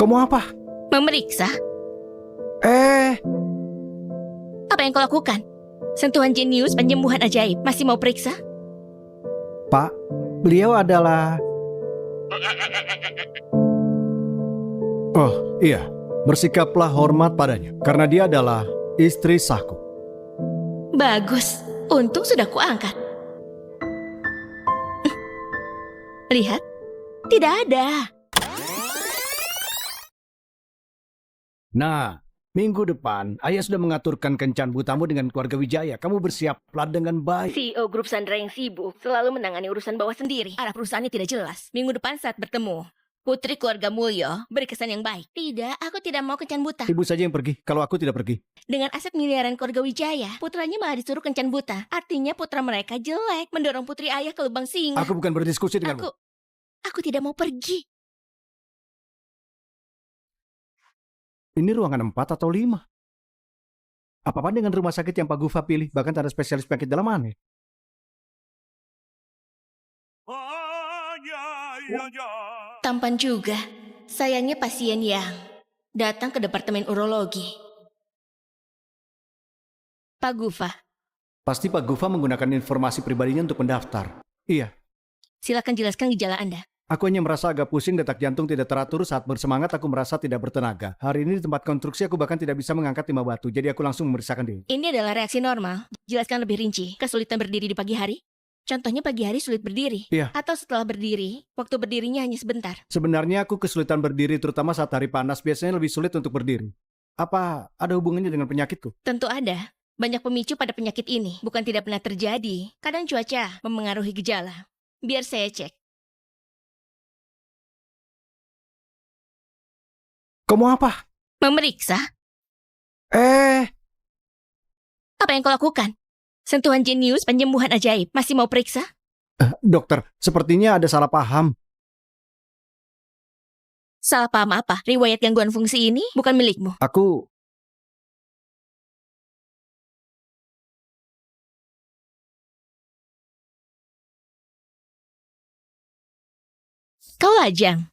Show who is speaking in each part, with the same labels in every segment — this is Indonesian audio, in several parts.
Speaker 1: Kau mau apa?
Speaker 2: Memeriksa? Apa yang kau lakukan? Sentuhan jenius penyembuhan ajaib. Masih mau periksa?
Speaker 1: Pak, beliau adalah... Oh, iya. Bersikaplah hormat padanya, karena dia adalah istri sahku.
Speaker 2: Bagus. Untung sudah kuangkat. Lihat. Tidak ada.
Speaker 1: Nah, minggu depan, ayah sudah mengaturkan kencan butamu dengan keluarga Wijaya. Kamu bersiaplah dengan baik.
Speaker 2: CEO grup Sandra yang sibuk selalu menangani urusan bawah sendiri. Arah perusahaannya tidak jelas. Minggu depan saat bertemu, putri keluarga Mulyo beri kesan yang baik. Tidak, aku tidak mau kencan buta.
Speaker 1: Ibu saja yang pergi, kalau aku tidak pergi.
Speaker 2: Dengan aset miliaran keluarga Wijaya, putranya malah disuruh kencan buta. Artinya putra mereka jelek, mendorong putri ayah ke lubang singa.
Speaker 1: Aku bukan berdiskusi denganmu.
Speaker 2: Aku tidak mau pergi.
Speaker 1: Ini ruangan 4 atau 5? Apa-apa dengan rumah sakit yang Pak Gufa pilih? Bahkan ada spesialis penyakit dalam aneh.
Speaker 2: Tampan juga. Sayangnya pasien yang datang ke departemen urologi. Pak Gufa.
Speaker 1: Pasti Pak Gufa menggunakan informasi pribadinya untuk mendaftar. Iya.
Speaker 2: Silakan jelaskan gejala Anda.
Speaker 1: Aku hanya merasa agak pusing, detak jantung tidak teratur, saat bersemangat aku merasa tidak bertenaga. Hari ini di tempat konstruksi aku bahkan tidak bisa mengangkat timah batu, jadi aku langsung memeriksakan diri.
Speaker 2: Ini adalah reaksi normal. Jelaskan lebih rinci. Kesulitan berdiri di pagi hari? Contohnya pagi hari sulit berdiri.
Speaker 1: Iya.
Speaker 2: Atau setelah berdiri, waktu berdirinya hanya sebentar.
Speaker 1: Sebenarnya aku kesulitan berdiri, terutama saat hari panas, biasanya lebih sulit untuk berdiri. Apa ada hubungannya dengan penyakitku?
Speaker 2: Tentu ada. Banyak pemicu pada penyakit ini. Bukan tidak pernah terjadi. Kadang cuaca memengaruhi gejala. Biar saya cek.
Speaker 1: Kau mau apa?
Speaker 2: Memeriksa? Apa yang kau lakukan? Sentuhan jenius penyembuhan ajaib. Masih mau periksa?
Speaker 1: Dokter, sepertinya ada salah paham.
Speaker 2: Salah paham apa? Riwayat gangguan fungsi ini bukan milikmu.
Speaker 1: Aku...
Speaker 2: Kau lajang.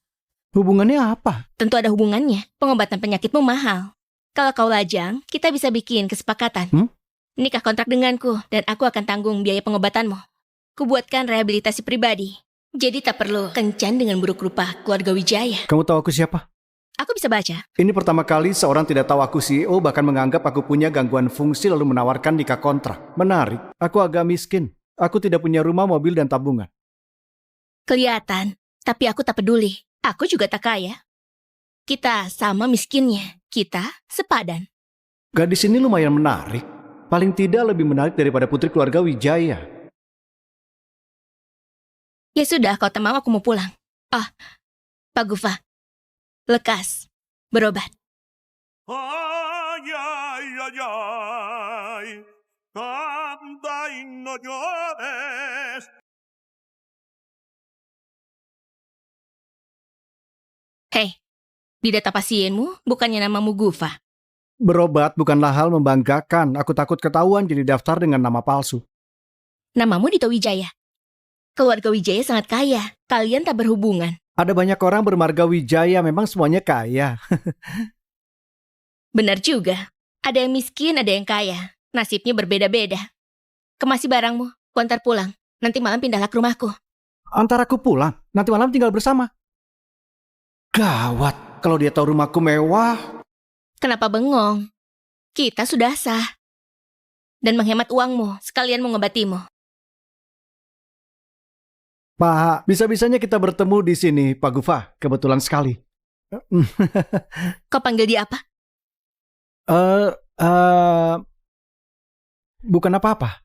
Speaker 1: Hubungannya apa?
Speaker 2: Tentu ada hubungannya. Pengobatan penyakitmu mahal. Kalau kau lajang, kita bisa bikin kesepakatan. Nikah kontrak denganku, dan aku akan tanggung biaya pengobatanmu. Kubuatkan rehabilitasi pribadi. Jadi tak perlu kencan dengan buruk rupa keluarga Wijaya.
Speaker 1: Kamu tahu aku siapa?
Speaker 2: Aku bisa baca.
Speaker 1: Ini pertama kali seorang tidak tahu aku CEO, bahkan menganggap aku punya gangguan fungsi lalu menawarkan nikah kontrak. Menarik. Aku agak miskin. Aku tidak punya rumah, mobil, dan tabungan.
Speaker 2: Kelihatan, tapi aku tak peduli. Aku juga tak kaya. Kita sama miskinnya. Kita sepadan.
Speaker 1: Gadis ini lumayan menarik. Paling tidak lebih menarik daripada putri keluarga Wijaya.
Speaker 2: Ya sudah, kau tak mau, aku mau pulang. Pak Gufa. Lekas. Berobat. Hei, di data pasienmu bukannya namamu Gufa.
Speaker 1: Berobat bukanlah hal membanggakan. Aku takut ketahuan jadi daftar dengan nama palsu.
Speaker 2: Namamu Dito Wijaya. Keluarga Wijaya sangat kaya. Kalian tak berhubungan.
Speaker 1: Ada banyak orang bermarga Wijaya, memang semuanya kaya.
Speaker 2: Benar juga. Ada yang miskin, ada yang kaya. Nasibnya berbeda-beda. Kemasi barangmu, ku antar pulang. Nanti malam pindahlah ke rumahku.
Speaker 1: Antar aku pulang, nanti malam tinggal bersama. Gawat, kalau dia tahu rumahku mewah.
Speaker 2: Kenapa bengong? Kita sudah sah. Dan menghemat uangmu, sekalian mengobatimu.
Speaker 1: Pak, bisa-bisanya kita bertemu di sini, Pak Gufa. Kebetulan sekali.
Speaker 2: Kau panggil dia apa?
Speaker 1: Bukan apa-apa.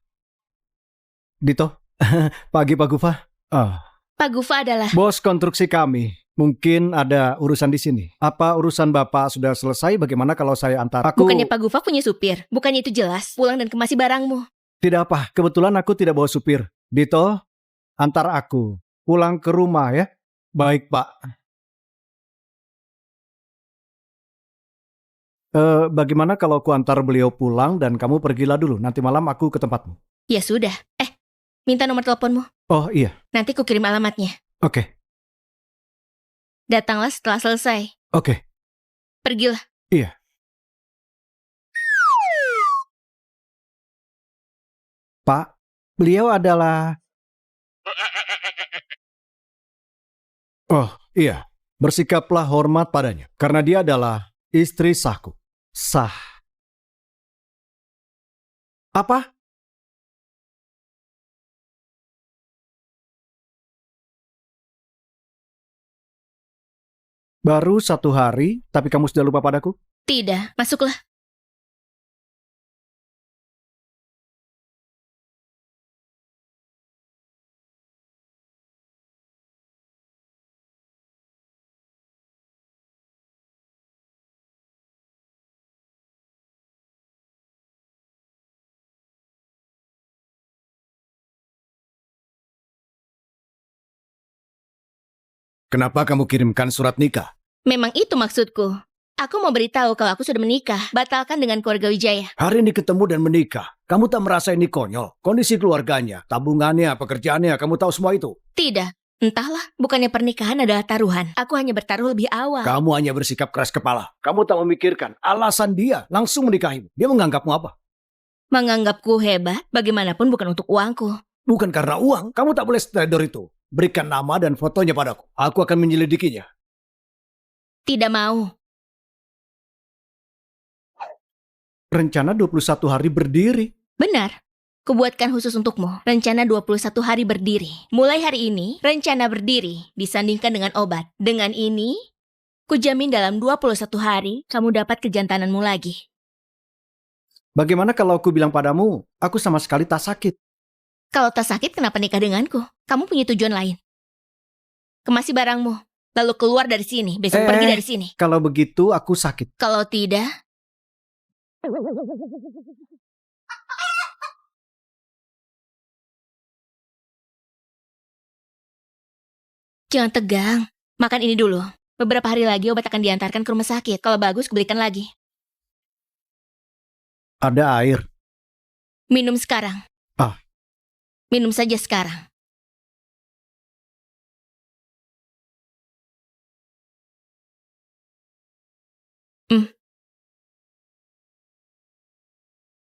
Speaker 1: Dito, pagi Pak Gufa.
Speaker 2: Pak Gufa adalah...
Speaker 1: Bos konstruksi kami. Mungkin ada urusan di sini. Apa urusan Bapak sudah selesai? Bagaimana kalau saya antar?
Speaker 2: Bukannya Pak Gufa punya supir? Bukannya itu jelas? Pulang dan kemasi barangmu.
Speaker 1: Tidak apa, kebetulan aku tidak bawa supir. Dito, antar aku pulang ke rumah ya. Baik, Pak. Bagaimana kalau aku antar beliau pulang dan kamu pergilah dulu. Nanti malam aku ke tempatmu.
Speaker 2: Ya sudah. Minta nomor teleponmu.
Speaker 1: Oh iya.
Speaker 2: Nanti ku kirim alamatnya.
Speaker 1: Oke.
Speaker 2: Datanglah setelah selesai.
Speaker 1: Oke.
Speaker 2: Pergilah.
Speaker 1: Iya. Pak, beliau adalah... Oh, iya. Bersikaplah hormat padanya, karena dia adalah istri sahku. Sah. Apa? Baru 1 hari, tapi kamu sudah lupa padaku?
Speaker 2: Tidak, masuklah.
Speaker 1: Kenapa kamu kirimkan surat nikah?
Speaker 2: Memang itu maksudku. Aku mau beritahu kalau aku sudah menikah. Batalkan dengan keluarga Wijaya.
Speaker 1: Hari ini ketemu dan menikah. Kamu tak merasa ini konyol? Kondisi keluarganya, tabungannya, pekerjaannya, kamu tahu semua itu?
Speaker 2: Tidak. Entahlah, bukannya pernikahan adalah taruhan. Aku hanya bertaruh lebih awal.
Speaker 1: Kamu hanya bersikap keras kepala. Kamu tak memikirkan alasan dia langsung menikahimu. Dia menganggapmu apa?
Speaker 2: Menganggapku hebat, bagaimanapun bukan untuk uangku.
Speaker 1: Bukan karena uang, kamu tak boleh setelah itu. Berikan nama dan fotonya padaku. Aku akan menyelidikinya.
Speaker 2: Tidak mau.
Speaker 1: Rencana 21 hari berdiri.
Speaker 2: Benar. Kubuatkan khusus untukmu. Rencana 21 hari berdiri. Mulai hari ini, rencana berdiri disandingkan dengan obat. Dengan ini, kujamin dalam 21 hari, kamu dapat kejantananmu lagi.
Speaker 1: Bagaimana kalau aku bilang padamu, aku sama sekali tak sakit?
Speaker 2: Kalau tak sakit, kenapa nikah denganku? Kamu punya tujuan lain. Kemasi barangmu, lalu keluar dari sini. Besok pergi dari sini.
Speaker 1: Kalau begitu, aku sakit.
Speaker 2: Kalau tidak... Jangan tegang. Makan ini dulu. Beberapa hari lagi obat akan diantarkan ke rumah sakit. Kalau bagus, belikan lagi.
Speaker 1: Ada air.
Speaker 2: Minum sekarang.
Speaker 1: Ah.
Speaker 2: Minum saja sekarang.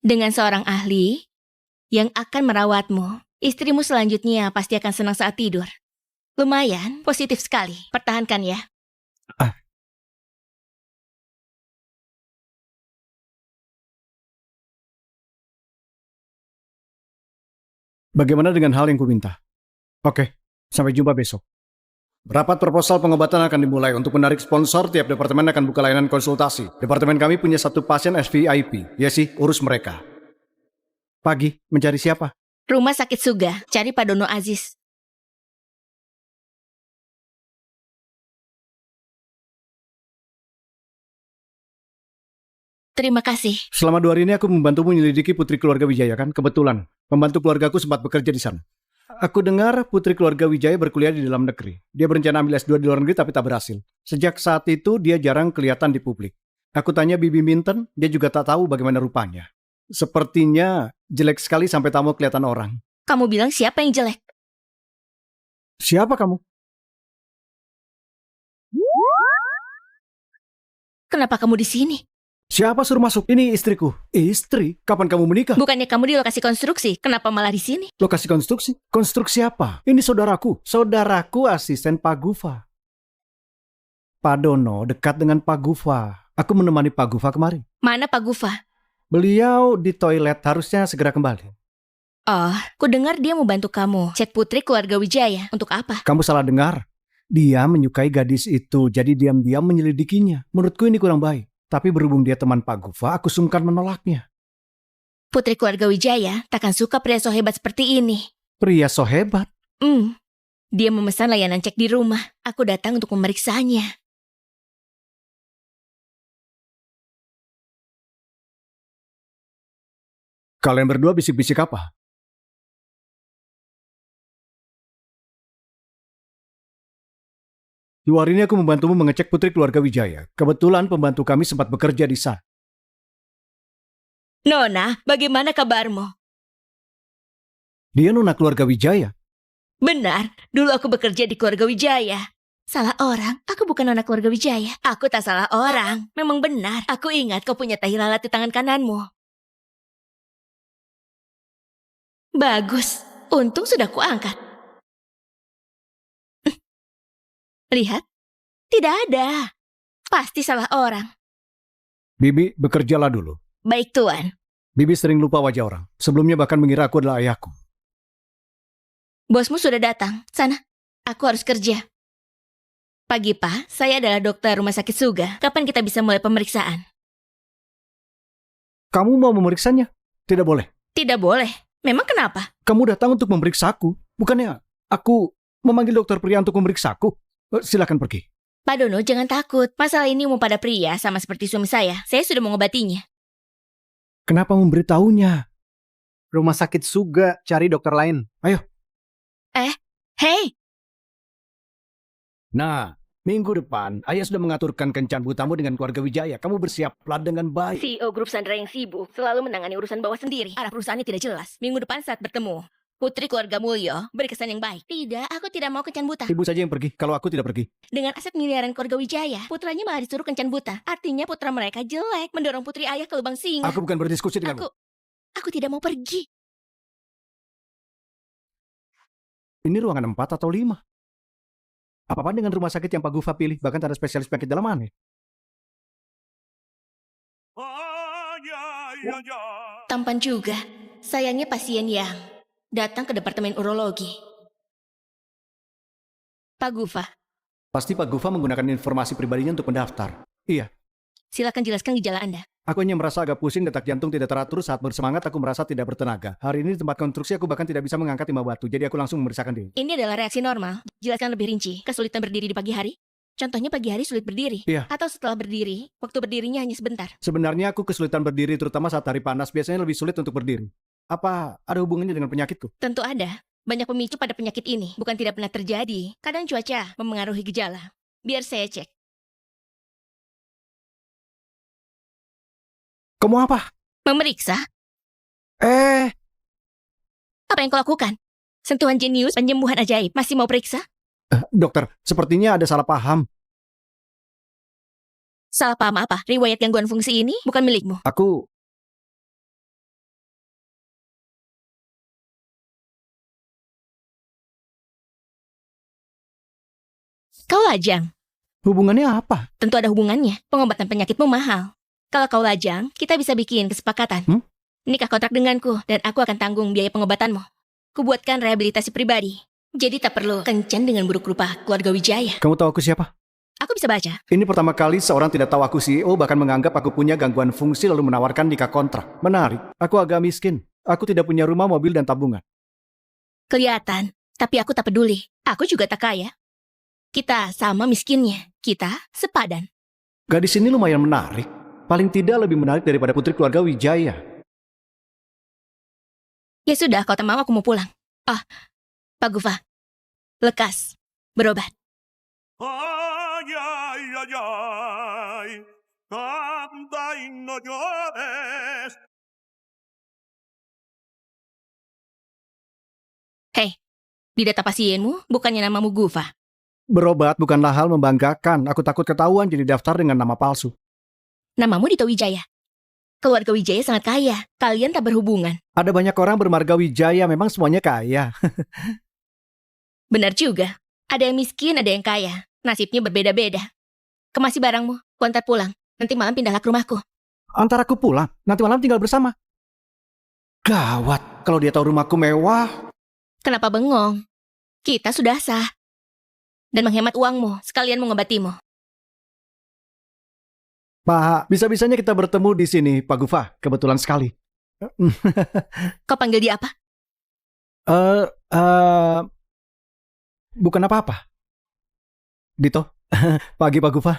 Speaker 2: Dengan seorang ahli yang akan merawatmu, istrimu selanjutnya pasti akan senang saat tidur. Lumayan, positif sekali. Pertahankan ya.
Speaker 1: Bagaimana dengan hal yang kuminta? Oke, sampai jumpa besok. Rapat proposal pengobatan akan dimulai. Untuk menarik sponsor, tiap departemen akan buka layanan konsultasi. Departemen kami punya 1 pasien SVIP. Ya sih, urus mereka. Pagi, mencari siapa?
Speaker 2: Rumah Sakit Suga, cari Pak Dono Aziz. Terima kasih.
Speaker 1: Selama 2 hari ini aku membantumu menyelidiki putri keluarga Wijaya kan? Kebetulan, pembantu keluargaku sempat bekerja di sana. Aku dengar putri keluarga Wijaya berkuliah di dalam negeri. Dia berencana ambil S2 di luar negeri tapi tak berhasil. Sejak saat itu dia jarang kelihatan di publik. Aku tanya Bibi Minton, dia juga tak tahu bagaimana rupanya. Sepertinya jelek sekali sampai tak mau kelihatan orang.
Speaker 2: Kamu bilang siapa yang jelek?
Speaker 1: Siapa kamu?
Speaker 2: Kenapa kamu di sini?
Speaker 1: Siapa suruh masuk? Ini istriku. Istri? Kapan kamu menikah?
Speaker 2: Bukannya kamu di lokasi konstruksi, kenapa malah di sini?
Speaker 1: Lokasi konstruksi? Konstruksi apa? Ini saudaraku. Saudaraku asisten Pak Gufa. Pak Dono dekat dengan Pak Gufa. Aku menemani Pak Gufa kemarin.
Speaker 2: Mana Pak Gufa?
Speaker 1: Beliau di toilet, harusnya segera kembali.
Speaker 2: Oh, ku dengar dia mau bantu kamu cek putri keluarga Wijaya. Untuk apa?
Speaker 1: Kamu salah dengar. Dia menyukai gadis itu, jadi diam-diam menyelidikinya. Menurutku ini kurang baik. Tapi berhubung dia teman Pak Gufa, aku sungkan menolaknya.
Speaker 2: Putri keluarga Wijaya takkan suka pria so hebat seperti ini.
Speaker 1: Pria so hebat?
Speaker 2: Dia memesan layanan cek di rumah. Aku datang untuk memeriksanya.
Speaker 1: Kalian berdua bisik-bisik apa? Di hari ini aku membantumu mengecek putri keluarga Wijaya. Kebetulan pembantu kami sempat bekerja di sana.
Speaker 2: Nona, bagaimana kabarmu?
Speaker 1: Dia nona keluarga Wijaya.
Speaker 2: Benar, dulu aku bekerja di keluarga Wijaya. Salah orang, aku bukan anak keluarga Wijaya. Aku tak salah orang. Memang benar, aku ingat kau punya tahi lalat di tangan kananmu. Bagus, untung sudah kuangkat. Lihat, tidak ada. Pasti salah orang.
Speaker 1: Bibi, bekerjalah dulu.
Speaker 2: Baik, Tuan.
Speaker 1: Bibi sering lupa wajah orang. Sebelumnya bahkan mengira aku adalah ayahku.
Speaker 2: Bosmu sudah datang. Sana, aku harus kerja. Pagi, Pak. Saya adalah dokter rumah sakit Suga. Kapan kita bisa mulai pemeriksaan?
Speaker 1: Kamu mau memeriksanya? Tidak boleh.
Speaker 2: Tidak boleh. Memang kenapa?
Speaker 1: Kamu datang untuk memeriksaku. Bukannya aku memanggil dokter pria untuk memeriksaku. Silakan pergi.
Speaker 2: Pak Dono, jangan takut. Masalah ini umum pada pria, sama seperti suami saya. Saya sudah mengobatinya.
Speaker 1: Kenapa memberitahunya?
Speaker 3: Rumah sakit Suga, cari dokter lain.
Speaker 1: Ayo.
Speaker 2: Hei!
Speaker 1: Nah, minggu depan, ayah sudah mengaturkan kencan butamu dengan keluarga Wijaya. Kamu bersiaplah dengan baik.
Speaker 2: CEO Grup Sandra yang sibuk selalu menangani urusan bawah sendiri. Arah perusahaannya tidak jelas. Minggu depan saat bertemu, putri keluarga Mulyo beri kesan yang baik. Tidak, aku tidak mau kencan buta.
Speaker 1: Ibu saja yang pergi, kalau aku tidak pergi.
Speaker 2: Dengan aset miliaran keluarga Wijaya, putranya malah disuruh kencan buta. Artinya putra mereka jelek, mendorong putri ayah ke lubang singa.
Speaker 1: Aku bukan berdiskusi denganmu.
Speaker 2: Aku tidak mau pergi.
Speaker 1: Ini ruangan 4 atau 5? Apa-apa dengan rumah sakit yang Pak Gufa pilih? Bahkan ada spesialis penyakit dalaman ya?
Speaker 2: Tampan juga. Sayangnya pasien yang datang ke departemen urologi. Pak Gufa,
Speaker 1: Pasti Pak Gufa menggunakan informasi pribadinya untuk mendaftar. Iya,
Speaker 2: silakan jelaskan gejala Anda.
Speaker 1: aku hanya merasa agak pusing, detak jantung tidak teratur, saat bersemangat aku merasa tidak bertenaga. Hari ini di tempat konstruksi aku bahkan tidak bisa mengangkat timah batu, jadi aku langsung memeriksakan diri.
Speaker 2: Ini adalah reaksi normal. Jelaskan lebih rinci. Kesulitan berdiri di pagi hari? Contohnya pagi hari sulit berdiri.
Speaker 1: Iya.
Speaker 2: Atau setelah berdiri, waktu berdirinya hanya sebentar.
Speaker 1: Sebenarnya aku kesulitan berdiri terutama saat hari panas, biasanya lebih sulit untuk berdiri. Apa ada hubungannya dengan penyakitku?
Speaker 2: Tentu ada. Banyak pemicu pada penyakit ini. Bukan tidak pernah terjadi. Kadang cuaca memengaruhi gejala. Biar saya cek.
Speaker 1: Kamu apa?
Speaker 2: Memeriksa? Apa yang kau lakukan? Sentuhan jenius, penyembuhan ajaib. Masih mau periksa?
Speaker 1: Dokter, sepertinya ada salah paham.
Speaker 2: Salah paham apa? Riwayat gangguan fungsi ini bukan milikmu.
Speaker 1: Aku...
Speaker 2: Kau lajang.
Speaker 1: Hubungannya apa?
Speaker 2: Tentu ada hubungannya. Pengobatan penyakitmu mahal. Kalau kau lajang, kita bisa bikin kesepakatan. Nikah kontrak denganku, dan aku akan tanggung biaya pengobatanmu. Kubuatkan rehabilitasi pribadi. Jadi tak perlu kencan dengan buruk rupa keluarga Wijaya.
Speaker 1: Kamu tahu aku siapa?
Speaker 2: Aku bisa baca.
Speaker 1: Ini pertama kali seorang tidak tahu aku CEO, bahkan menganggap aku punya gangguan fungsi lalu menawarkan nikah kontrak. Menarik. Aku agak miskin. Aku tidak punya rumah, mobil, dan tabungan.
Speaker 2: Kelihatan, tapi aku tak peduli. Aku juga tak kaya. Kita sama miskinnya. Kita sepadan.
Speaker 1: Gadis ini lumayan menarik. Paling tidak lebih menarik daripada putri keluarga Wijaya.
Speaker 2: Ya sudah, kalau tak mau aku mau pulang. Pak Gufa. Lekas. Berobat.
Speaker 4: Ay, ay, ay, ay, canta y no llores.
Speaker 2: Hei, di data pasienmu bukannya namamu Gufa.
Speaker 1: Berobat bukanlah hal membanggakan. Aku takut ketahuan jadi daftar dengan nama palsu.
Speaker 2: Namamu Dito Wijaya. Keluarga Wijaya sangat kaya. Kalian tak berhubungan.
Speaker 1: Ada banyak orang bermarga Wijaya, memang semuanya kaya.
Speaker 2: Benar juga. Ada yang miskin, ada yang kaya. Nasibnya berbeda-beda. Kemasi barangmu, ku antar pulang. Nanti malam pindahlah ke rumahku.
Speaker 1: Antar aku pulang, nanti malam tinggal bersama. Gawat, kalau dia tahu rumahku mewah.
Speaker 2: Kenapa bengong? Kita sudah sah. Dan menghemat uangmu, sekalian mengobatimu.
Speaker 1: Pak, bisa-bisanya kita bertemu di sini, Pak Gufa. Kebetulan sekali.
Speaker 2: Kau panggil dia apa?
Speaker 1: Bukan apa-apa. Dito, pagi Pak Gufa.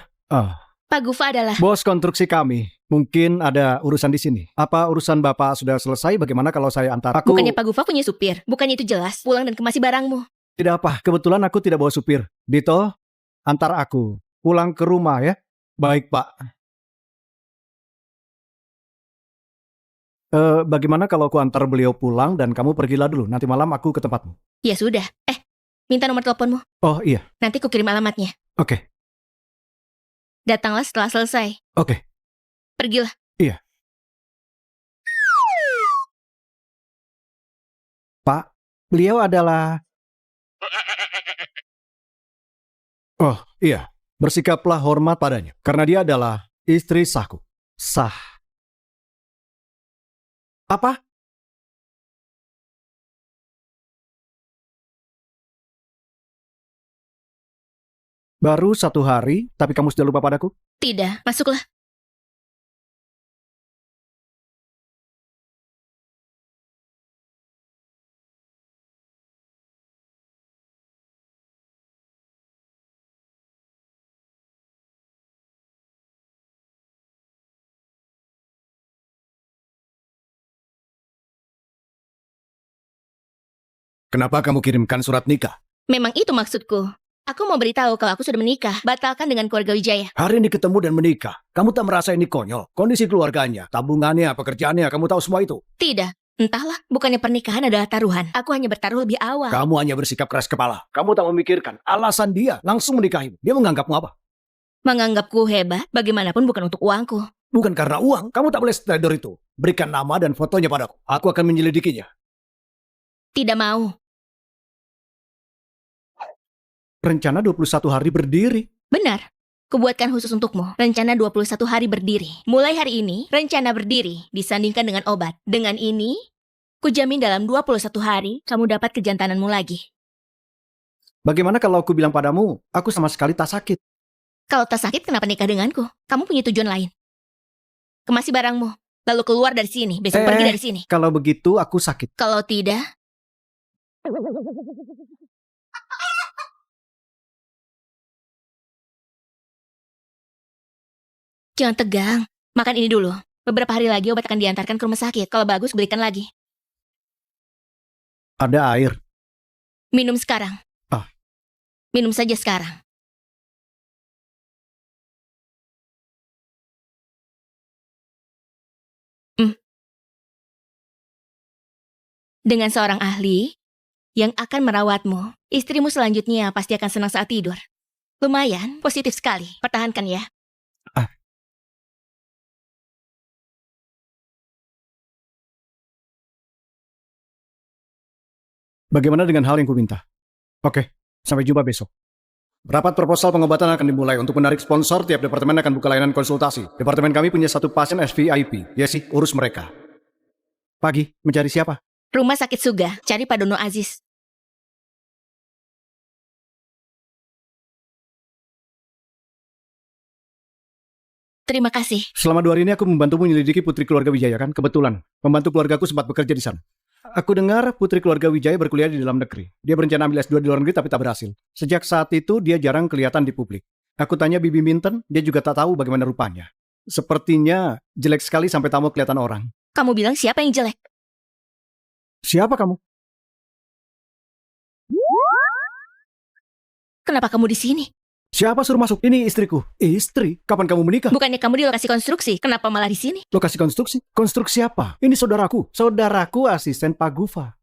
Speaker 2: Pak Gufa adalah...
Speaker 1: Bos konstruksi kami. Mungkin ada urusan di sini. Apa urusan Bapak sudah selesai? Bagaimana kalau saya antar?
Speaker 2: Bukannya Pak Gufa punya supir? Bukannya itu jelas? Pulang dan kemasi barangmu.
Speaker 1: Tidak apa, kebetulan aku tidak bawa supir. Dito, antar aku. Pulang ke rumah ya. Baik, Pak. Bagaimana kalau aku antar beliau pulang dan kamu pergilah dulu. Nanti malam aku ke tempatmu.
Speaker 2: Ya sudah. minta nomor teleponmu.
Speaker 1: Oh iya,
Speaker 2: Nanti kukirim alamatnya.
Speaker 1: oke,
Speaker 2: Datanglah setelah selesai.
Speaker 1: oke.
Speaker 2: Pergilah.
Speaker 1: Iya. Pak, beliau adalah... Oh iya, bersikaplah hormat padanya, karena dia adalah istri sahku. Sah. Apa? Baru 1 hari, tapi kamu sudah lupa padaku?
Speaker 2: Tidak, masuklah.
Speaker 1: Kenapa kamu kirimkan surat nikah?
Speaker 2: Memang itu maksudku. Aku mau beritahu kalau aku sudah menikah. Batalkan dengan keluarga Wijaya.
Speaker 1: Hari ini ketemu dan menikah. Kamu tak merasa ini konyol? Kondisi keluarganya, tabungannya, pekerjaannya, kamu tahu semua itu.
Speaker 2: Tidak. Entahlah, bukannya pernikahan adalah taruhan. Aku hanya bertaruh lebih awal.
Speaker 1: Kamu hanya bersikap keras kepala. Kamu tak memikirkan alasan dia langsung menikahi. Dia menganggapmu apa?
Speaker 2: Menganggapku hebat, bagaimanapun bukan untuk uangku.
Speaker 1: Bukan karena uang. Kamu tak boleh sledor itu. Berikan nama dan fotonya padaku. Aku akan menyelidikinya.
Speaker 2: Tidak mau.
Speaker 1: Rencana 21 hari berdiri.
Speaker 2: Benar. Kubuatkan khusus untukmu. Rencana 21 hari berdiri. Mulai hari ini, rencana berdiri disandingkan dengan obat. Dengan ini, kujamin dalam 21 hari, kamu dapat kejantananmu lagi.
Speaker 1: Bagaimana kalau aku bilang padamu, aku sama sekali tak sakit?
Speaker 2: Kalau tak sakit, kenapa nikah denganku? Kamu punya tujuan lain. Kemasi barangmu, lalu keluar dari sini. Besok pergi dari sini.
Speaker 1: Kalau begitu, aku sakit.
Speaker 2: Kalau tidak... Jangan tegang. Makan ini dulu. Beberapa hari lagi obat akan diantarkan ke rumah sakit. Kalau bagus, belikan lagi.
Speaker 1: Ada air.
Speaker 2: Minum sekarang.
Speaker 1: Ah.
Speaker 2: Minum saja sekarang. Dengan seorang ahli yang akan merawatmu, istrimu selanjutnya pasti akan senang saat tidur. Lumayan, positif sekali. Pertahankan ya.
Speaker 1: Bagaimana dengan hal yang kuminta? Oke, sampai jumpa besok. Rapat proposal pengobatan akan dimulai. Untuk menarik sponsor, tiap departemen akan buka layanan konsultasi. Departemen kami punya 1 pasien SVIP. Yesi, urus mereka. Pagi, mencari siapa?
Speaker 2: Rumah sakit Suga, cari Pak Dono Aziz. Terima kasih.
Speaker 1: Selama 2 hari ini aku membantumu menyelidiki putri keluarga Wijaya kan? Kebetulan, pembantu keluargaku sempat bekerja di sana. Aku dengar putri keluarga Wijaya berkuliah di dalam negeri. Dia berencana ambil S2 di luar negeri tapi tak berhasil. Sejak saat itu dia jarang kelihatan di publik. Aku tanya Bibi Minten, dia juga tak tahu bagaimana rupanya. Sepertinya jelek sekali sampai tak mau kelihatan orang.
Speaker 2: Kamu bilang siapa yang jelek?
Speaker 1: Siapa kamu?
Speaker 2: Kenapa kamu di sini?
Speaker 1: Siapa suruh masuk? Ini istriku. Istri? Kapan kamu menikah?
Speaker 2: Bukannya kamu di lokasi konstruksi? Kenapa malah di sini?
Speaker 1: Lokasi konstruksi? Konstruksi apa? Ini saudaraku. Saudaraku asisten Pak Gufa.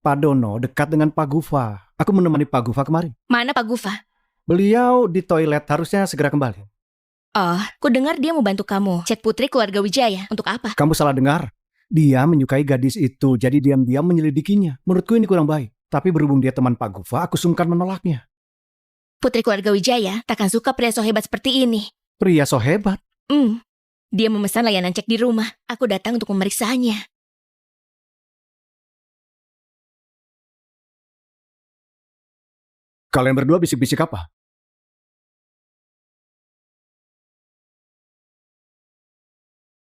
Speaker 1: Pak Dono dekat dengan Pak Gufa. Aku menemani Pak Gufa kemarin.
Speaker 2: Mana Pak Gufa?
Speaker 1: Beliau di toilet, harusnya segera kembali.
Speaker 2: Oh, ku dengar dia mau bantu kamu cek putri keluarga Wijaya. Untuk apa?
Speaker 1: Kamu salah dengar. Dia menyukai gadis itu, jadi diam-diam menyelidikinya. Menurutku ini kurang baik. Tapi berhubung dia teman Pak Gufa, aku sungkan menolaknya.
Speaker 2: Putri keluarga Wijaya takkan suka pria so hebat seperti ini.
Speaker 1: Pria so hebat?
Speaker 2: Dia memesan layanan cek di rumah. Aku datang untuk memeriksanya.
Speaker 1: Kalian berdua bisik-bisik apa?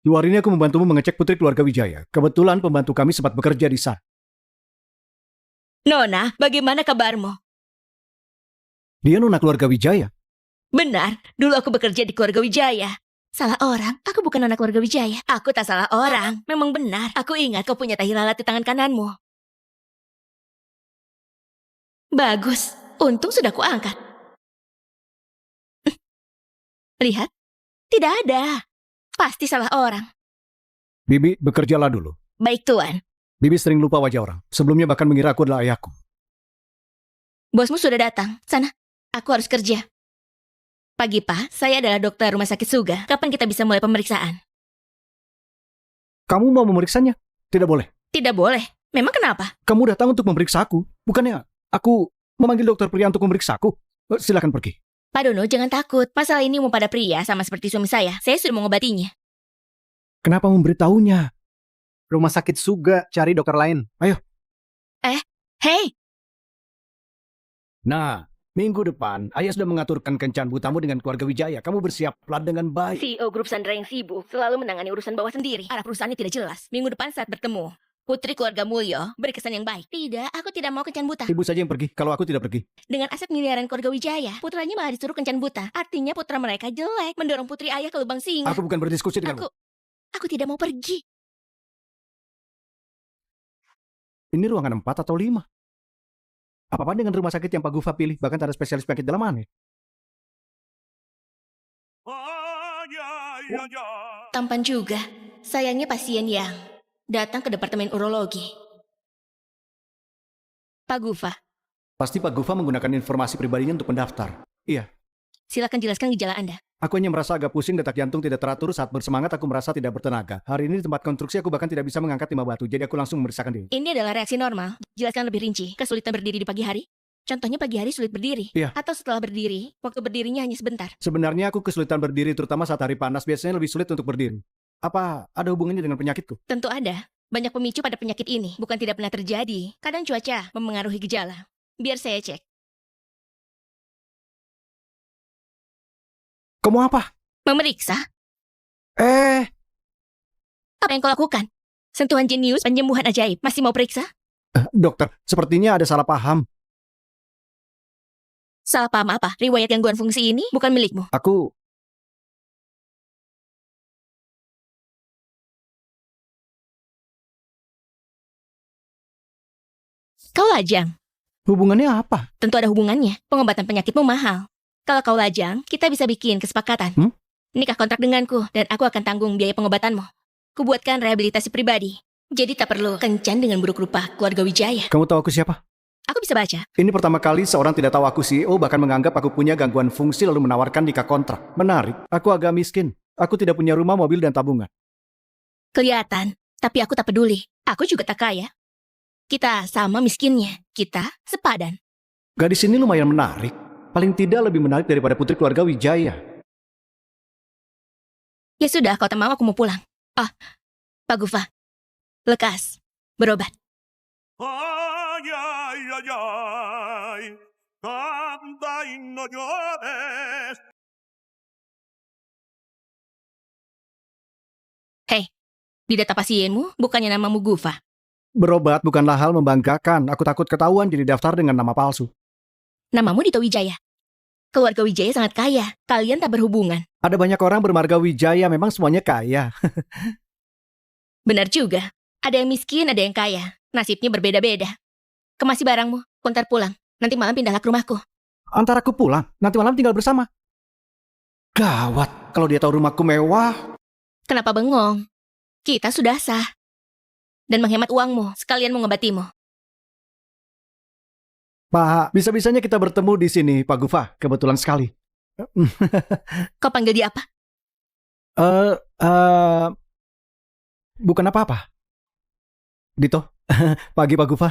Speaker 1: Di hari ini aku membantumu mengecek putri keluarga Wijaya. Kebetulan pembantu kami sempat bekerja di sana.
Speaker 2: Nona, bagaimana kabarmu?
Speaker 1: Dia nona keluarga Wijaya.
Speaker 2: Benar, dulu aku bekerja di keluarga Wijaya. Salah orang, aku bukan anak keluarga Wijaya. Aku tak salah orang, memang benar. Aku ingat kau punya tahi lalat di tangan kananmu. Bagus, untung sudah kuangkat. Lihat, tidak ada. Pasti salah orang.
Speaker 1: Bibi, bekerjalah dulu.
Speaker 2: Baik Tuan.
Speaker 1: Bibi sering lupa wajah orang. Sebelumnya bahkan mengira aku adalah ayahku.
Speaker 2: Bosmu sudah datang. Sana, aku harus kerja. Pagi, Pak. Saya adalah dokter rumah sakit Suga. Kapan kita bisa mulai pemeriksaan?
Speaker 1: Kamu mau memeriksanya? Tidak boleh.
Speaker 2: Tidak boleh. Memang kenapa?
Speaker 1: Kamu datang untuk memeriksa aku. Bukannya aku memanggil dokter pria untuk memeriksa aku. Silakan pergi.
Speaker 2: Pak Dono, jangan takut. Masalah ini umum pada pria, sama seperti suami saya. Saya sudah mengobatinya.
Speaker 1: Kenapa memberitahunya?
Speaker 3: Rumah sakit Suga, cari dokter lain.
Speaker 2: Hei,
Speaker 1: Nah, minggu depan, ayah sudah mengaturkan kencan butamu dengan keluarga Wijaya. Kamu bersiaplah dengan baik.
Speaker 2: CEO grup Sandra yang sibuk selalu menangani urusan bawah sendiri. Arah perusahaannya tidak jelas. Minggu depan saat bertemu, putri keluarga Mulyo beri kesan yang baik. Tidak, aku tidak mau kencan buta.
Speaker 1: Ibu saja yang pergi, kalau aku tidak pergi.
Speaker 2: Dengan aset miliaran keluarga Wijaya, putranya malah disuruh kencan buta. Artinya putra mereka jelek, mendorong putri ayah ke lubang singa.
Speaker 1: Aku bukan berdiskusi denganmu.
Speaker 2: Aku tidak mau pergi.
Speaker 1: Ini ruangan 4 atau 5? Apa-apa dengan rumah sakit yang Pak Gufa pilih? Bahkan ada spesialis penyakit dalaman ya?
Speaker 4: Ay, ay, ay, ay.
Speaker 2: Tampan juga. Sayangnya pasien yang datang ke departemen urologi. Pak Gufa,
Speaker 1: Pasti Pak Gufa menggunakan informasi pribadinya untuk mendaftar.
Speaker 2: silakan jelaskan gejala Anda.
Speaker 1: Aku hanya merasa agak pusing, detak jantung tidak teratur, saat bersemangat aku merasa tidak bertenaga. Hari ini di tempat konstruksi aku bahkan tidak bisa mengangkat 5 batu, jadi aku langsung memeriksakan diri.
Speaker 2: Ini adalah reaksi normal. Jelaskan lebih rinci. Kesulitan berdiri di pagi hari? Contohnya pagi hari sulit berdiri.
Speaker 1: Iya.
Speaker 2: Atau setelah berdiri, waktu berdirinya hanya sebentar.
Speaker 1: Sebenarnya aku kesulitan berdiri, terutama saat hari panas, biasanya lebih sulit untuk berdiri. Apa ada hubungannya dengan penyakitku?
Speaker 2: Tentu ada. Banyak pemicu pada penyakit ini. Bukan tidak pernah terjadi. Kadang cuaca memengaruhi gejala. Biar saya cek.
Speaker 1: Kamu apa?
Speaker 2: Memeriksa? Apa yang kau lakukan? Sentuhan jenius, penyembuhan ajaib. Masih mau periksa?
Speaker 1: Dokter, sepertinya ada salah paham.
Speaker 2: Salah paham apa? Riwayat gangguan fungsi ini bukan milikmu.
Speaker 1: Aku...
Speaker 2: Kau lajang.
Speaker 1: Hubungannya apa?
Speaker 2: Tentu ada hubungannya. Pengobatan penyakitmu mahal. Kalau kau lajang, kita bisa bikin kesepakatan. Nikah kontrak denganku, dan aku akan tanggung biaya pengobatanmu. Kubuatkan rehabilitasi pribadi. Jadi tak perlu kencan dengan buruk rupa keluarga Wijaya.
Speaker 1: Kamu tahu aku siapa?
Speaker 2: Aku bisa baca.
Speaker 1: Ini pertama kali seorang tidak tahu aku CEO, bahkan menganggap aku punya gangguan fungsi lalu menawarkan nikah kontrak. Menarik. Aku agak miskin. Aku tidak punya rumah, mobil, dan tabungan.
Speaker 2: Kelihatan, tapi aku tak peduli. Aku juga tak kaya. Kita sama miskinnya. Kita sepadan.
Speaker 1: Gadis ini lumayan menarik. Paling tidak lebih menarik daripada putri keluarga Wijaya.
Speaker 2: Ya sudah, kau tak mau, aku mau pulang. Pak Gufa. Lekas. Berobat.
Speaker 4: Ay, ay, ay, ay. Canta y no llores.
Speaker 2: Hei, di data pasienmu bukannya namamu Gufa.
Speaker 1: Berobat bukanlah hal membanggakan. Aku takut ketahuan jadi daftar dengan nama palsu.
Speaker 2: Namamu Dito Wijaya. Keluarga Wijaya sangat kaya. Kalian tak berhubungan.
Speaker 1: Ada banyak orang bermarga Wijaya, memang semuanya kaya.
Speaker 2: Benar juga. Ada yang miskin, ada yang kaya. Nasibnya berbeda-beda. Kemasi barangmu, kontar pulang. Nanti malam pindahlah ke rumahku.
Speaker 1: Antar aku pulang, nanti malam tinggal bersama. Gawat, kalau dia tahu rumahku mewah.
Speaker 2: Kenapa bengong? Kita sudah sah. Dan menghemat uangmu, sekalian mengobatimu.
Speaker 1: Pak, bisa-bisanya kita bertemu di sini, Pak Gufa. Kebetulan sekali.
Speaker 2: Kau panggil dia apa?
Speaker 1: Bukan apa-apa. Dito, pagi Pak Gufa.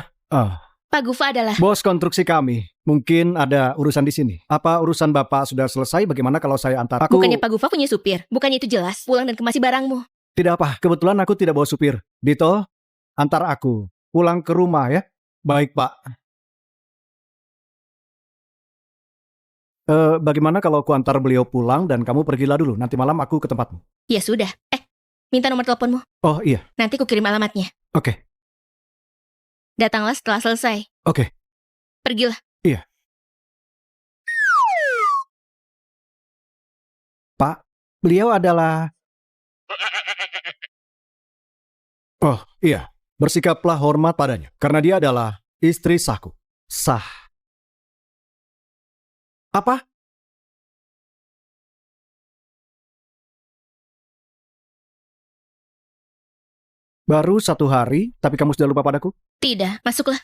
Speaker 2: Pak Gufa adalah...
Speaker 1: Bos konstruksi kami. Mungkin ada urusan di sini. Apa urusan Bapak sudah selesai? Bagaimana kalau saya antar?
Speaker 2: Bukannya Pak Gufa punya supir? Bukannya itu jelas? Pulang dan kemasi barangmu.
Speaker 1: Tidak apa, kebetulan aku tidak bawa supir. Dito, antar aku pulang ke rumah ya. Baik, Pak. Bagaimana kalau aku antar beliau pulang dan kamu pergilah dulu. Nanti malam aku ke tempatmu.
Speaker 2: Ya sudah. Minta nomor teleponmu.
Speaker 1: Oh iya,
Speaker 2: Nanti ku kirim alamatnya.
Speaker 1: oke.
Speaker 2: Datanglah setelah selesai.
Speaker 1: Oke.
Speaker 2: Pergilah.
Speaker 1: Iya. Pak, beliau adalah... Oh iya, bersikaplah hormat padanya. Karena dia adalah istri sahku. Sah. Apa? Baru 1 hari, tapi kamu sudah lupa padaku?
Speaker 2: Tidak, masuklah.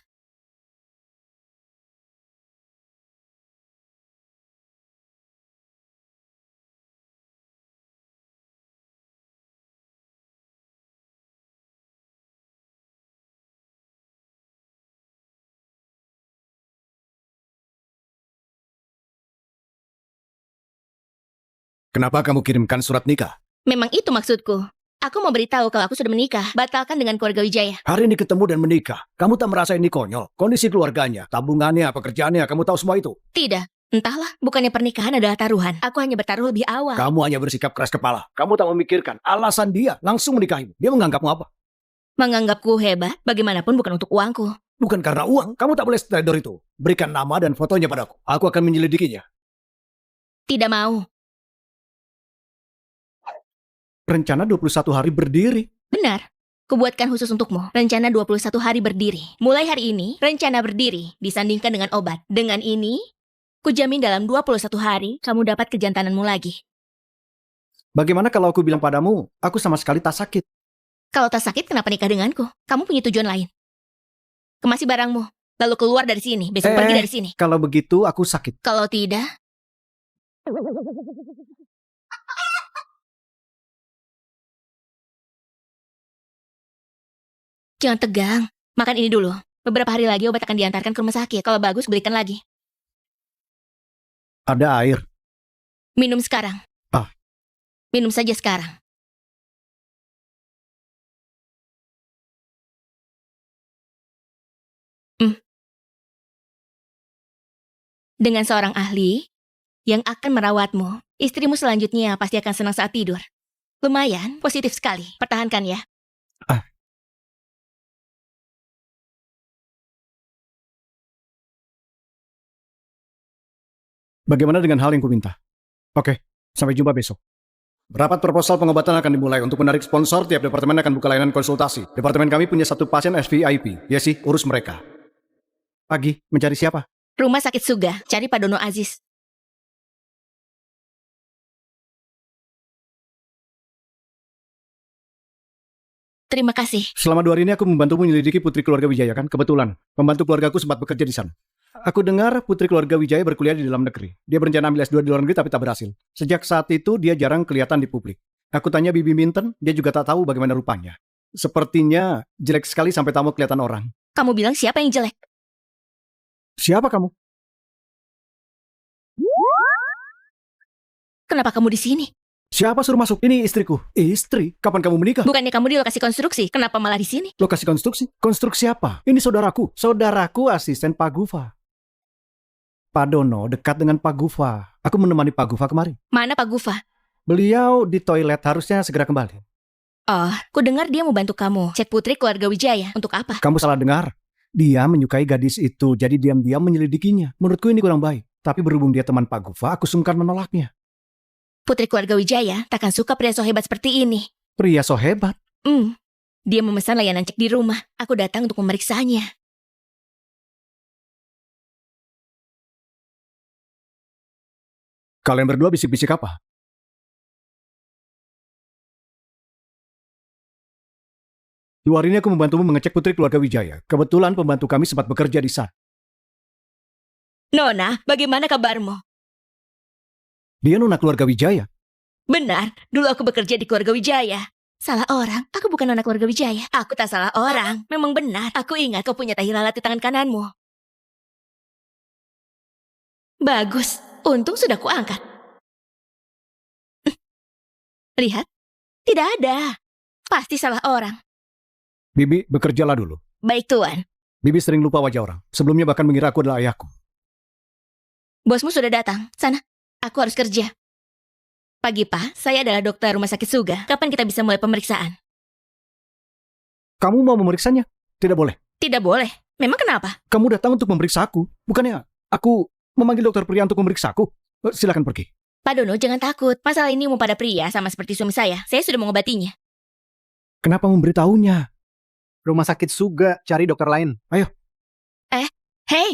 Speaker 1: Kenapa kamu kirimkan surat nikah?
Speaker 2: Memang itu maksudku. Aku mau beritahu kalau aku sudah menikah. Batalkan dengan keluarga Wijaya.
Speaker 1: Hari ini ketemu dan menikah. Kamu tak merasa ini konyol? Kondisi keluarganya, tabungannya, pekerjaannya, kamu tahu semua itu.
Speaker 2: Tidak. Entahlah, bukannya pernikahan adalah taruhan. Aku hanya bertaruh lebih awal.
Speaker 1: Kamu hanya bersikap keras kepala. Kamu tak memikirkan alasan dia langsung menikahimu. Dia menganggapmu apa?
Speaker 2: Menganggapku hebat, bagaimanapun bukan untuk uangku.
Speaker 1: Bukan karena uang. Kamu tak boleh trader itu. Berikan nama dan fotonya padaku. Aku akan menyelidikinya.
Speaker 2: Tidak mau.
Speaker 1: Rencana 21 hari berdiri.
Speaker 2: Benar. Kubuatkan khusus untukmu. Rencana 21 hari berdiri. Mulai hari ini, rencana berdiri disandingkan dengan obat. Dengan ini, kujamin dalam 21 hari, kamu dapat kejantananmu lagi.
Speaker 1: Bagaimana kalau aku bilang padamu, aku sama sekali tak sakit?
Speaker 2: Kalau tak sakit, kenapa nikah denganku? Kamu punya tujuan lain. Kemasi barangmu, lalu keluar dari sini. Besok pergi dari sini.
Speaker 1: Kalau begitu, aku sakit.
Speaker 2: Kalau tidak... Jangan tegang. Makan ini dulu. Beberapa hari lagi obat akan diantarkan ke rumah sakit. Kalau bagus, belikan lagi.
Speaker 1: Ada air.
Speaker 2: Minum sekarang.
Speaker 1: Ah.
Speaker 2: Minum saja sekarang. Dengan seorang ahli yang akan merawatmu, istrimu selanjutnya pasti akan senang saat tidur. Lumayan, positif sekali. Pertahankan ya.
Speaker 1: Bagaimana dengan hal yang kuminta? Oke, sampai jumpa besok. Rapat proposal pengobatan akan dimulai. Untuk menarik sponsor, tiap departemen akan buka layanan konsultasi. Departemen kami punya 1 pasien SVIP. Ya sih, urus mereka. Pagi, mencari siapa?
Speaker 2: Rumah Sakit Suga, cari Pak Dono Aziz. Terima kasih.
Speaker 1: Selama 2 hari ini aku membantu menyelidiki putri keluarga Wijaya kan? Kebetulan, pembantu keluargaku sempat bekerja di sana. Aku dengar putri keluarga Wijaya berkuliah di dalam negeri. Dia berencana ambil S2 di luar negeri tapi tak berhasil. Sejak saat itu dia jarang kelihatan di publik. Aku tanya Bibi Minten, dia juga tak tahu bagaimana rupanya. Sepertinya jelek sekali sampai tak mau kelihatan orang.
Speaker 2: Kamu bilang siapa yang jelek?
Speaker 1: Siapa kamu?
Speaker 2: Kenapa kamu di sini?
Speaker 1: Siapa suruh masuk? Ini istriku. Istri? Kapan kamu menikah?
Speaker 2: Bukannya kamu di lokasi konstruksi, kenapa malah di sini?
Speaker 1: Lokasi konstruksi? Konstruksi apa? Ini saudaraku. Saudaraku asisten Pak Gufa. Pak Dono dekat dengan Pak Gufa. Aku menemani Pak Gufa kemarin.
Speaker 2: Mana Pak Gufa?
Speaker 1: Beliau di toilet, harusnya segera kembali.
Speaker 2: Oh, ku dengar dia mau bantu kamu cek putri keluarga Wijaya. Untuk apa?
Speaker 1: Kamu salah dengar. Dia menyukai gadis itu, jadi diam-diam menyelidikinya. Menurutku ini kurang baik. Tapi berhubung dia teman Pak Gufa, aku sungkan menolaknya.
Speaker 2: Putri keluarga Wijaya takkan suka pria so hebat seperti ini.
Speaker 1: Pria so hebat?
Speaker 2: Dia memesan layanan cek di rumah. Aku datang untuk memeriksanya.
Speaker 1: Kalian berdua bisik-bisik apa? Dua hari ini aku membantumu mengecek putri keluarga Wijaya. Kebetulan pembantu kami sempat bekerja di sana.
Speaker 2: Nona, bagaimana kabarmu?
Speaker 1: Dia nona keluarga Wijaya.
Speaker 2: Benar, dulu aku bekerja di keluarga Wijaya. Salah orang, aku bukan nona keluarga Wijaya. Aku tak salah orang, memang benar. Aku ingat kau punya tahi lalat di tangan kananmu. Bagus, untung sudah kuangkat. Lihat, tidak ada. Pasti salah orang.
Speaker 1: Bibi, bekerjalah dulu.
Speaker 2: Baik Tuan,
Speaker 1: Bibi sering lupa wajah orang. Sebelumnya bahkan mengira aku adalah ayahku.
Speaker 2: bosmu sudah datang. Sana, aku harus kerja. Pagi Pak, saya adalah dokter rumah sakit Suga. Kapan kita bisa mulai pemeriksaan?
Speaker 1: Kamu mau memeriksanya? Tidak boleh.
Speaker 2: Tidak boleh. Memang kenapa?
Speaker 1: Kamu datang untuk memeriksa aku. Bukannya aku memanggil dokter pria untuk memeriksa aku. Silakan pergi.
Speaker 2: Pak Dono, jangan takut. Masalah ini umum pada pria sama seperti suami saya. Saya sudah mengobatinya.
Speaker 1: Kenapa memberitahunya?
Speaker 3: Rumah sakit Suga, cari dokter lain.
Speaker 2: Hei,